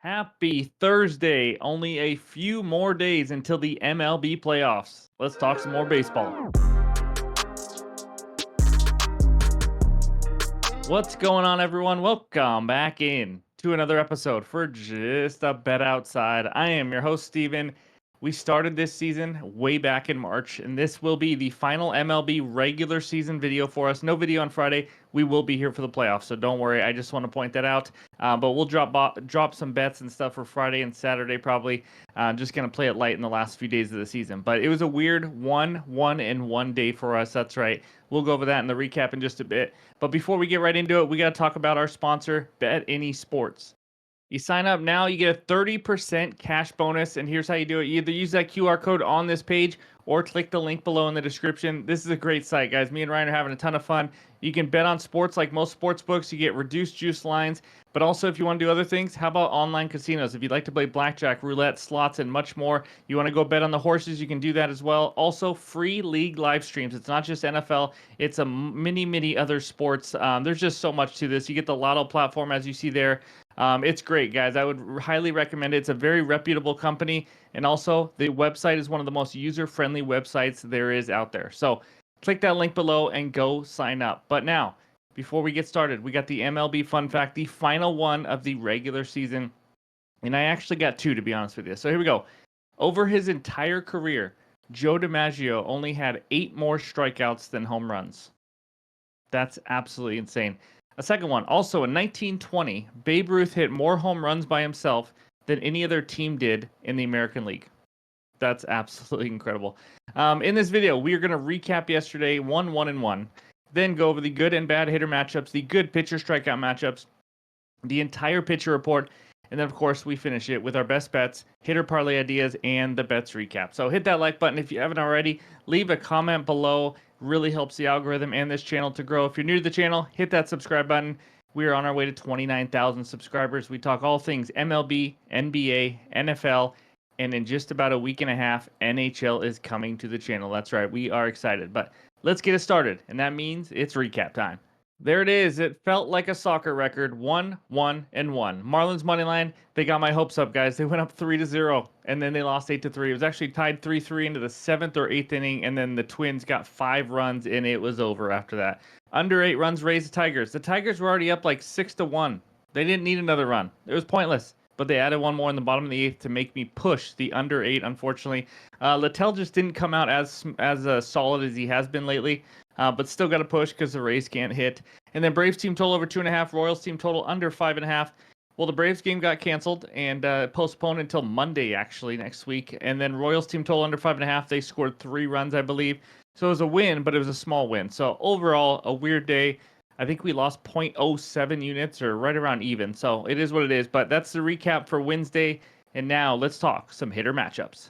Happy Thursday. Only a few more days until the MLB playoffs. Let's talk some more baseball. What's going on, everyone? Welcome back in to another episode for Just a Bet Outside. I am your host, Steven. We started this season way back in March, and this will be the final MLB regular season video for us. No video on Friday. We will be here for the playoffs, so don't worry. I just want to point that out. But we'll drop some bets and stuff for Friday and Saturday probably. Just gonna play it light in the last few days of the season. But it was a weird one day for us. That's right. We'll go over that in the recap in just a bit. But before we get right into it, we got to talk about our sponsor, Bet Any Sports. You sign up now, you get a 30% cash bonus, and here's how you do it. You either use that QR code on this page or click the link below in the description. This is a great site, guys. Me and Ryan are having a ton of fun. You can bet on sports like most sports books. You get reduced juice lines, but also if you want to do other things, how about online casinos? If you'd like to play blackjack, roulette, slots, and much more, you want to go bet on the horses, you can do that as well. Also, free league live streams. It's not just NFL. It's a many other sports. There's just so much to this. You get the Lotto platform, as you see there. It's great, guys. I would highly recommend it. It's a very reputable company, and also the website is one of the most user-friendly websites there is out there. So click that link below and go sign up. But now, before we get started, we got the MLB Fun Fact, the final one of the regular season, and I actually got two, to be honest with you. So here we go. Over his entire career, Joe DiMaggio only had 8 more strikeouts than home runs. That's absolutely insane. A second one, also in 1920, Babe Ruth hit more home runs by himself than any other team did in the American League. That's absolutely incredible. In this video, we are going to recap yesterday, 1-1-1, then go over the good and bad hitter matchups, the good pitcher strikeout matchups, the entire pitcher report, and then, of course, we finish it with our best bets, hitter parlay ideas, and the bets recap. So hit that like button if you haven't already. Leave a comment below. Really helps the algorithm and this channel to grow. If you're new to the channel, hit that subscribe button. We are on our way to 29,000 subscribers. We talk all things MLB, NBA, NFL, and in just about a week and a half, NHL is coming to the channel. That's right. We are excited. But let's get it started, and that means it's recap time. There it is. It felt like a soccer record. 1-1-1. Marlins money line. They got my hopes up, guys. They went up 3-0, and then they lost 8-3. It was actually tied 3-3 into the 7th or 8th inning, and then the Twins got 5 runs, and it was over after that. Under 8 runs raised the Tigers. The Tigers were already up like 6-1. They didn't need another run. It was pointless. But they added one more in the bottom of the 8th to make me push the under 8. Unfortunately, Littell just didn't come out as solid as he has been lately. But still got to push because the Rays can't hit. And then Braves team total over 2.5. Royals team total under 5.5. Well, the Braves game got canceled and postponed until Monday, actually, next week. And then Royals team total under 5.5. They scored 3 runs, I believe. So it was a win, but it was a small win. So overall, a weird day. I think we lost 0.07 units or right around even. So it is what it is. But that's the recap for Wednesday. And now let's talk some hitter matchups.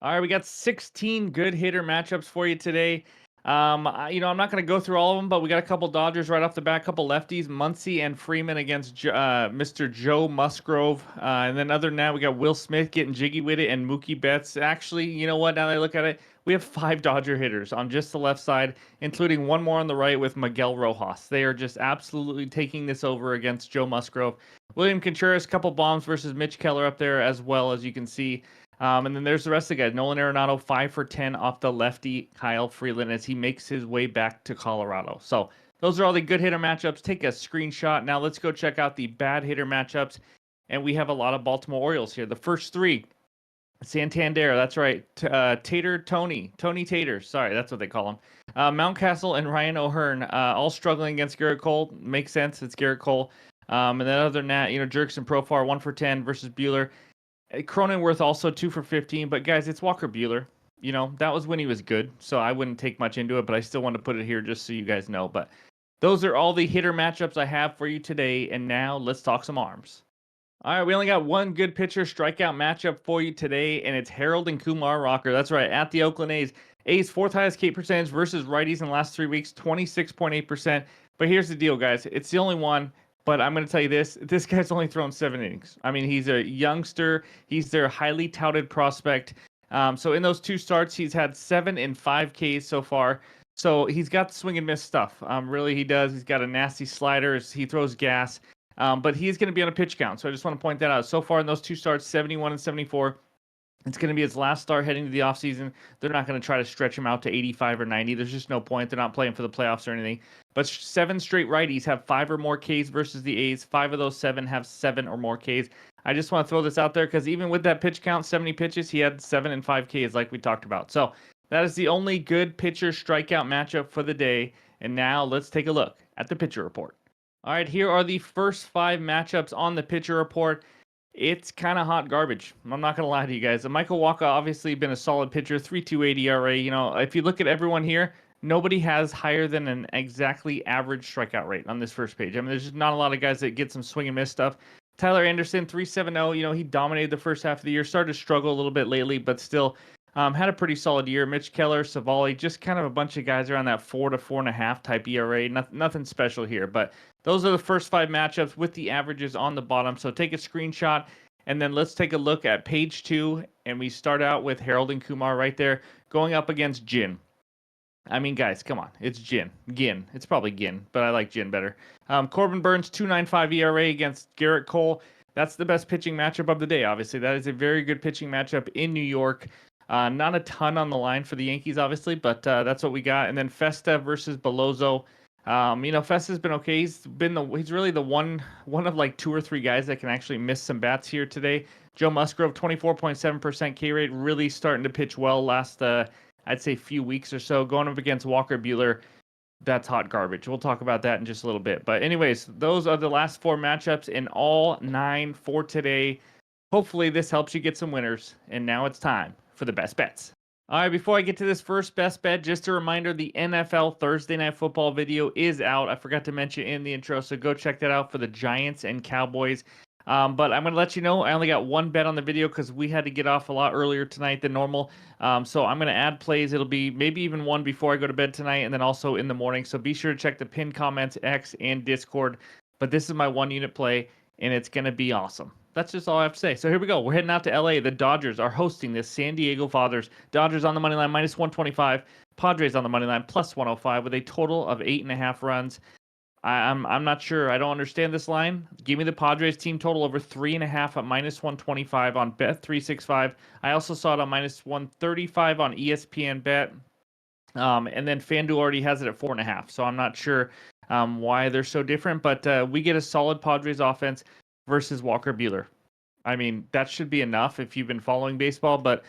All right, we got 16 good hitter matchups for you today. I'm not going to go through all of them, but we got a couple Dodgers right off the bat, a couple lefties, Muncy and Freeman against Mr. Joe Musgrove. And then other than that, we got Will Smith getting jiggy with it and Mookie Betts. Actually, you know what? Now that I look at it, we have 5 Dodger hitters on just the left side, including one more on the right with Miguel Rojas. They are just absolutely taking this over against Joe Musgrove. William Contreras, couple bombs versus Mitch Keller up there as well, as you can see. And then there's the rest of the guys. Nolan Arenado, 5 for 10 off the lefty Kyle Freeland as he makes his way back to Colorado. So those are all the good hitter matchups. Take a screenshot. Now let's go check out the bad hitter matchups. And we have a lot of Baltimore Orioles here. The first 3, Santander, that's right. Tony Tater, sorry, that's what they call him. Mountcastle and Ryan O'Hearn, all struggling against Garrett Cole. Makes sense, it's Garrett Cole. And then other than that, Jerks and Profar, 1 for 10 versus Buehler. Cronenworth also 2 for 15, but guys, it's Walker Buehler. That was when he was good, so I wouldn't take much into it, but I still want to put it here just so you guys know. But those are all the hitter matchups I have for you today, and now let's talk some arms. All right, we only got one good pitcher strikeout matchup for you today, and it's Harold and Kumar Rocker. That's right, at the Oakland A's. A's 4th highest K percentage versus righties in the last 3 weeks, 26.8%. But here's the deal, guys. It's the only one. But I'm going to tell you this guy's only thrown 7 innings. I mean, he's a youngster. He's their highly touted prospect. So in those 2 starts, he's had 7 and 5 Ks so far. So he's got the swing and miss stuff. Really, he does. He's got a nasty slider. He throws gas. But he's going to be on a pitch count. So I just want to point that out. So far in those two starts, 71 and 74. It's going to be his last start heading to the offseason. They're not going to try to stretch him out to 85 or 90. There's just no point. They're not playing for the playoffs or anything. But 7 straight righties have 5 or more Ks versus the A's. 5 of those 7 have 7 or more Ks. I just want to throw this out there because even with that pitch count, 70 pitches, he had 7 and 5 Ks like we talked about. So that is the only good pitcher strikeout matchup for the day. And now let's take a look at the pitcher report. All right, here are the first 5 matchups on the pitcher report. It's kind of hot garbage. I'm not going to lie to you guys. Michael Wacha obviously been a solid pitcher, 3.28 ERA. You know, if you look at everyone here, nobody has higher than an exactly average strikeout rate on this first page. I mean, there's just not a lot of guys that get some swing and miss stuff. Tyler Anderson, 3.70. You know, he dominated the first half of the year, started to struggle a little bit lately, but still had a pretty solid year. Mitch Keller, Savali, just kind of a bunch of guys around that 4 to 4.5 type ERA. Nothing special here, but those are the first 5 matchups with the averages on the bottom. So take a screenshot, and then let's take a look at page 2. And we start out with Harold and Kumar right there going up against Jin. I mean, guys, come on. It's Gin. It's probably Gin, but I like Gin better. Corbin Burns, 2.95 ERA against Garrett Cole. That's the best pitching matchup of the day, obviously. That is a very good pitching matchup in New York. Not a ton on the line for the Yankees, obviously, but that's what we got. And then Festa versus Belozo. You know, Festa's been okay. He's really the one of like 2 or 3 guys that can actually miss some bats here today. Joe Musgrove, 24.7% K rate, really starting to pitch well last, I'd say, few weeks or so. Going up against Walker Buehler, that's hot garbage. We'll talk about that in just a little bit. But anyways, those are the last 4 matchups in all 9 for today. Hopefully this helps you get some winners. And now it's time for the best bets. All right, before I get to this first best bet, just a reminder, the NFL Thursday Night Football video is out. I forgot to mention in the intro, so go check that out for the Giants and Cowboys. But I'm going to let you know, I only got 1 bet on the video because we had to get off a lot earlier tonight than normal. So I'm going to add plays. It'll be maybe even 1 before I go to bed tonight and then also in the morning. So be sure to check the pinned comments, X, and Discord. But this is my 1-unit play, and it's going to be awesome. That's just all I have to say. So here we go. We're heading out to LA. The Dodgers are hosting the San Diego Padres. Dodgers on the money line minus 125. Padres on the money line plus 105 with a total of 8.5 runs. I'm not sure. I don't understand this line. Give me the Padres team total over 3.5 at minus 125 on Bet365. I also saw it on minus 135 on ESPN Bet. And then FanDuel already has it at 4.5. So I'm not sure why they're so different. But we get a solid Padres offense versus Walker Buehler. I mean, that should be enough if you've been following baseball. But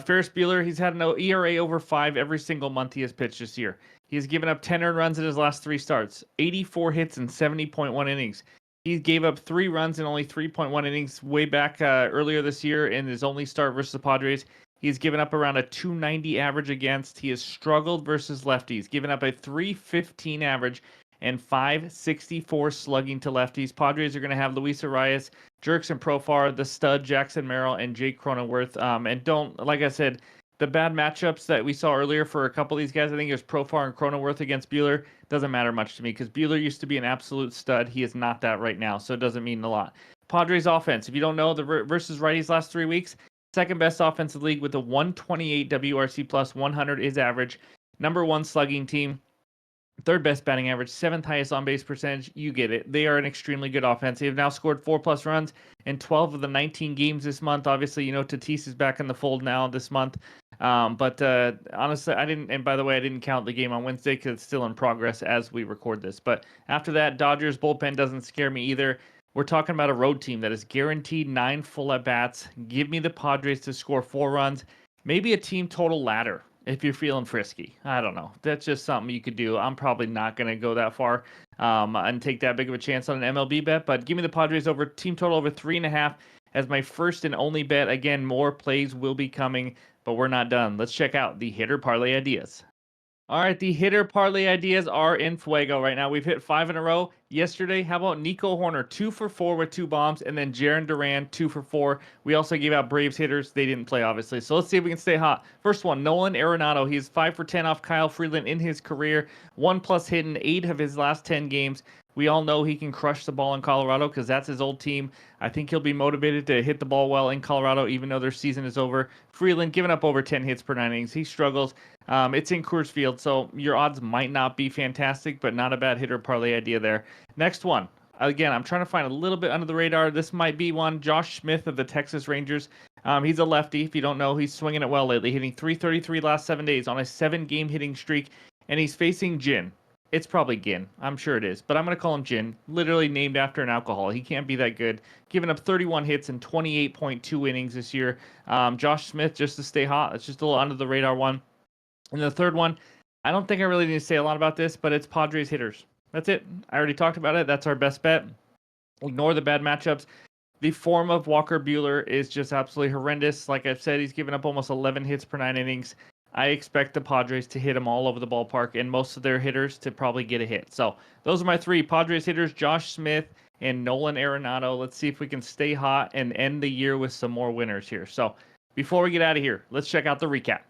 Ferris Bueller, he's had an ERA over 5 every single month he has pitched this year. He's given up 10 earned runs in his last 3 starts, 84 hits in 70.1 innings. He gave up 3 runs in only 3.1 innings way back earlier this year in his only start versus the Padres. He's given up around a 290 average against. He has struggled versus lefties, given up a 315 average and 564 slugging to lefties. Padres are going to have Luis Arias, Jerks and Profar, the stud Jackson Merrill, and Jake Cronenworth. And don't, like I said, the bad matchups that we saw earlier for a couple of these guys, I think it was Profar and Cronenworth against Buehler, doesn't matter much to me because Buehler used to be an absolute stud. He is not that right now, so it doesn't mean a lot. Padres offense, if you don't know, the versus righties last 3 weeks, second best offensive league with a 128 WRC plus 100 is average. Number 1 slugging team. 3rd best batting average, 7th highest on-base percentage. You get it. They are an extremely good offense. They have now scored 4+ runs in 12 of the 19 games this month. Obviously, you know, Tatis is back in the fold now this month. But honestly, I didn't, and by the way, I didn't count the game on Wednesday because it's still in progress as we record this. But after that, Dodgers bullpen doesn't scare me either. We're talking about a road team that is guaranteed 9 full at-bats. Give me the Padres to score 4 runs. Maybe a team total ladder if you're feeling frisky. I don't know. That's just something you could do. I'm probably not going to go that far and take that big of a chance on an MLB bet. But give me the Padres over team total over 3.5 as my first and only bet. Again, more plays will be coming, but we're not done. Let's check out the hitter parlay ideas. All right, the hitter parlay ideas are in fuego right now. We've hit 5 in a row. Yesterday, how about Nico Horner, 2 for 4 with 2 bombs, and then Jarren Duran, 2 for 4. We also gave out Braves hitters. They didn't play, obviously. So let's see if we can stay hot. First one, Nolan Arenado. He's 5 for 10 off Kyle Freeland in his career. 1+ hit in 8 of his last 10 games. We all know he can crush the ball in Colorado because that's his old team. I think he'll be motivated to hit the ball well in Colorado, even though their season is over. Freeland giving up over 10 hits per 9 innings. He struggles. It's in Coors Field, so your odds might not be fantastic, but not a bad hitter parlay idea there. Next one. again, I'm trying to find a little bit under the radar. This might be one. Josh Smith of the Texas Rangers. He's a lefty. If you don't know, he's swinging it well lately, hitting .333 last 7 days on a 7-game hitting streak, and he's facing Gin. It's probably Gin. I'm sure it is, but I'm going to call him Gin, literally named after an alcohol. He can't be that good. Giving up 31 hits and 28.2 innings this year. Josh Smith, just to stay hot. It's just a little under the radar one. And the third one, I don't think I really need to say a lot about this, but it's Padres hitters. That's it. I already talked about it. That's our best bet. Ignore the bad matchups. The form of Walker Buehler is just absolutely horrendous. Like I've said, he's given up almost 11 hits per 9 innings. I expect the Padres to hit him all over the ballpark and most of their hitters to probably get a hit. So those are my 3 Padres hitters, Josh Smith and Nolan Arenado. Let's see if we can stay hot and end the year with some more winners here. So before we get out of here, let's check out the recap.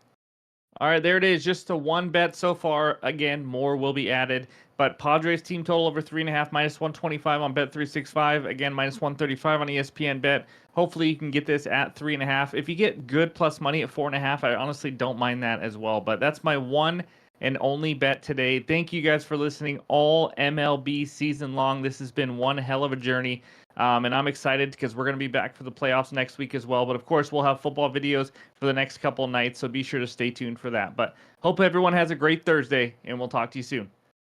All right, there it is. Just a 1 bet so far. Again, more will be added. But Padres team total over 3.5, minus 125 on Bet365. Again, minus 135 on ESPN Bet. Hopefully you can get this at 3.5. If you get good plus money at 4.5, I honestly don't mind that as well. But that's my one and only bet today. Thank you guys for listening all MLB season long. This has been one hell of a journey. And I'm excited because we're going to be back for the playoffs next week as well. But of course, we'll have football videos for the next couple nights. So be sure to stay tuned for that. But hope everyone has a great Thursday, and we'll talk to you soon.